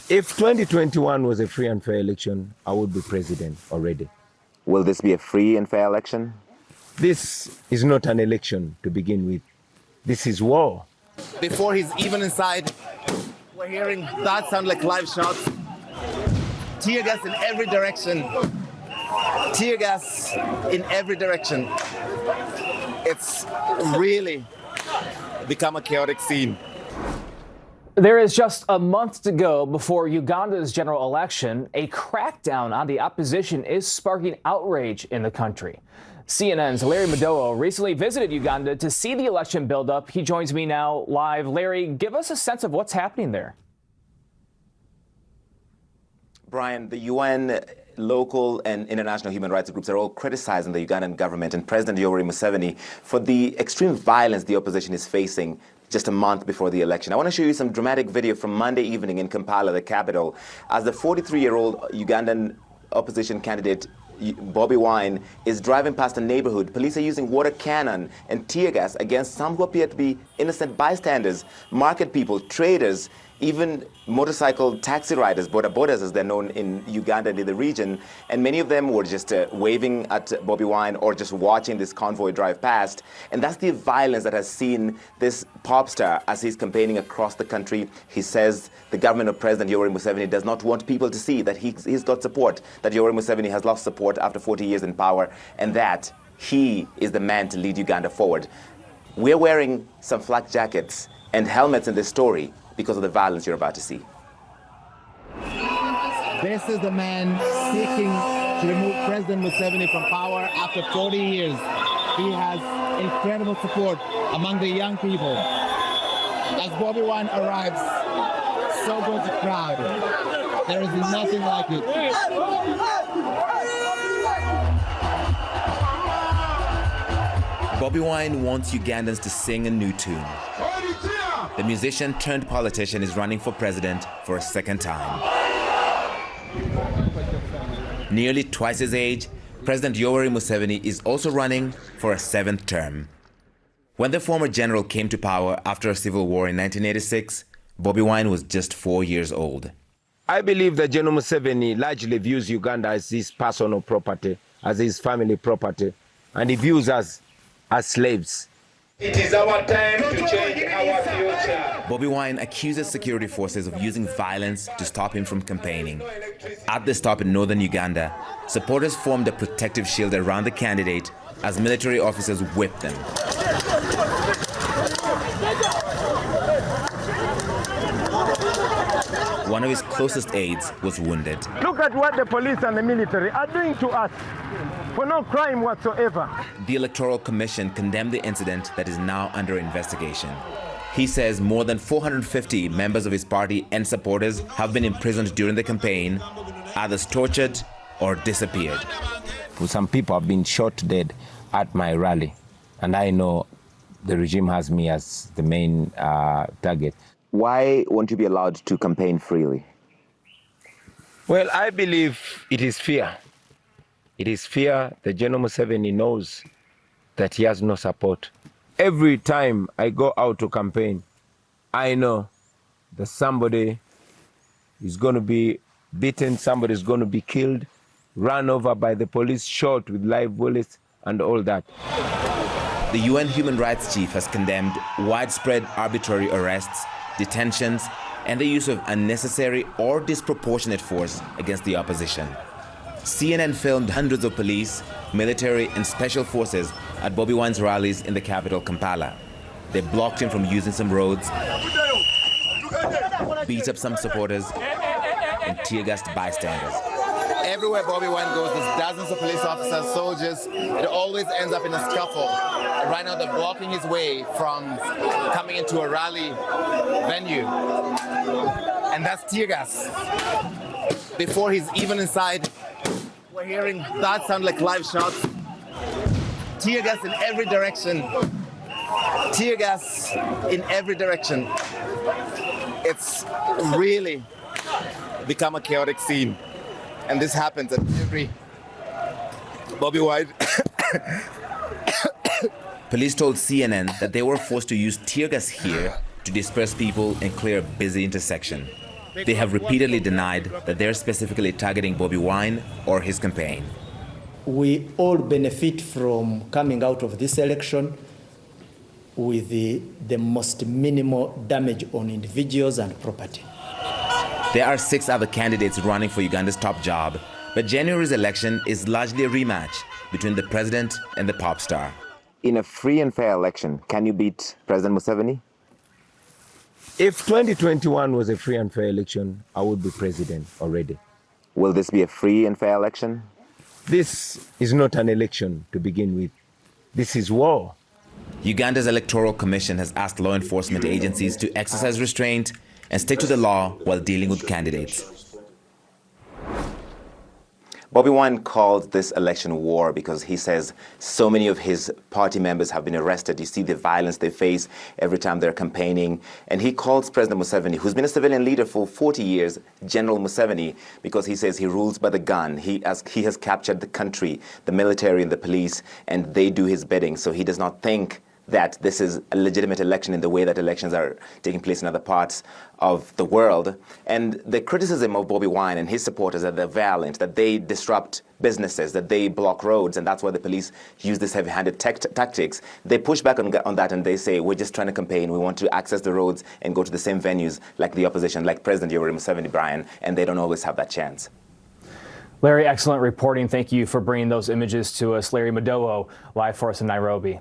If 2021 was a free and fair election, I would be president already. Will this be a free and fair election? This is not an election to begin with. This is war. Before he's even inside, we're hearing that sound like live shots. Tear gas in every direction. Tear gas in every direction. It's really become a chaotic scene. There is just a month to go before Uganda's general election. A crackdown on the opposition is sparking outrage in the country. CNN's Larry Madowo recently visited Uganda to see the election build up. He joins me now live. Larry, give us a sense of what's happening there. Brian, the UN, local and international human rights groups are all criticizing the Ugandan government and President Yoweri Museveni for the extreme violence the opposition is facing just a month before the election. I want to show you some dramatic video from Monday evening in Kampala, the capital, as the 43-year-old Ugandan opposition candidate Bobi Wine is driving past a neighborhood. Police are using water cannon and tear gas against some who appear to be innocent bystanders, market people, traders, even motorcycle taxi riders, boda bodas as they're known in Uganda and in the region. And many of them were just waving at Bobi Wine or just watching this convoy drive past. And that's the violence that has seen this pop star as he's campaigning across the country. He says the government of President Yoweri Museveni does not want people to see that he's got support, that Yoweri Museveni has lost support after 40 years in power, and that he is the man to lead Uganda forward. We're wearing some flak jackets and helmets in this story because of the violence you're about to see. This is the man seeking to remove President Museveni from power after 40 years. He has incredible support among the young people. As Bobi Wine arrives, so goes the crowd. There is nothing like it. Bobi Wine wants Ugandans to sing a new tune. The musician turned politician is running for president for a second time. Nearly twice his age, President Yoweri Museveni is also running for a 7th term. When the former general came to power after a civil war in 1986, Bobi Wine was just 4 years old. I believe that General Museveni largely views Uganda as his personal property, as his family property, and he views us as slaves. It is our time to change our future. Bobi Wine accuses security forces of using violence to stop him from campaigning. At the stop in northern Uganda, supporters formed a protective shield around the candidate as military officers whipped them. One of his closest aides was wounded. Look at what the police and the military are doing to us for no crime whatsoever. The Electoral Commission condemned the incident that is now under investigation. He says more than 450 members of his party and supporters have been imprisoned during the campaign, others tortured or disappeared. Some people have been shot dead at my rally, and I know the regime has me as the main target. Why won't you be allowed to campaign freely? Well, I believe it is fear. It is fear that General Museveni knows that he has no support. Every time I go out to campaign, I know that somebody is going to be beaten, somebody is going to be killed, run over by the police, shot with live bullets, and all that. The UN human rights chief has condemned widespread arbitrary arrests, detentions, and the use of unnecessary or disproportionate force against the opposition. CNN filmed hundreds of police, military, and special forces at Bobi Wine's rallies in the capital, Kampala. They blocked him from using some roads, beat up some supporters, and tear-gassed bystanders. Everywhere Bobi Wine goes, there's dozens of police officers, soldiers. It always ends up in a scuffle. And right now they're blocking his way from coming into a rally venue. And that's tear gas. Before he's even inside, we're hearing that sound like live shots. Tear gas in every direction. Tear gas in every direction. It's really become a chaotic scene. And this happens at every Bobi Wine. Police told CNN that they were forced to use tear gas here to disperse people and clear a busy intersection. they have repeatedly denied that they're specifically targeting Bobi Wine or his campaign. We all benefit from coming out of this election with the most minimal damage on individuals and property. There are 6 other candidates running for Uganda's top job, but January's election is largely a rematch between the president and the pop star. In a free and fair election, can you beat President Museveni? If 2021 was a free and fair election, I would be president already. Will this be a free and fair election? This is not an election to begin with. This is war. Uganda's Electoral Commission has asked law enforcement agencies to exercise restraint and stick to the law while dealing with candidates. Bobi Wine called this election war because he says so many of his party members have been arrested. You see the violence they face every time they're campaigning. And he calls President Museveni, who's been a civilian leader for 40 years, General Museveni, because he says he rules by the gun. He has captured the country, the military and the police, and they do his bidding. So he does not think that this is a legitimate election in the way that elections are taking place in other parts of the world. And the criticism of Bobi Wine and his supporters that they're violent, that they disrupt businesses, that they block roads, and that's why the police use this heavy-handed tactics. They push back on that and they say, we're just trying to campaign. We want to access the roads and go to the same venues like the opposition, like President Yoweri Museveni, Brian, and they don't always have that chance. Larry, excellent reporting. Thank you for bringing those images to us. Larry Madowo, live for us in Nairobi.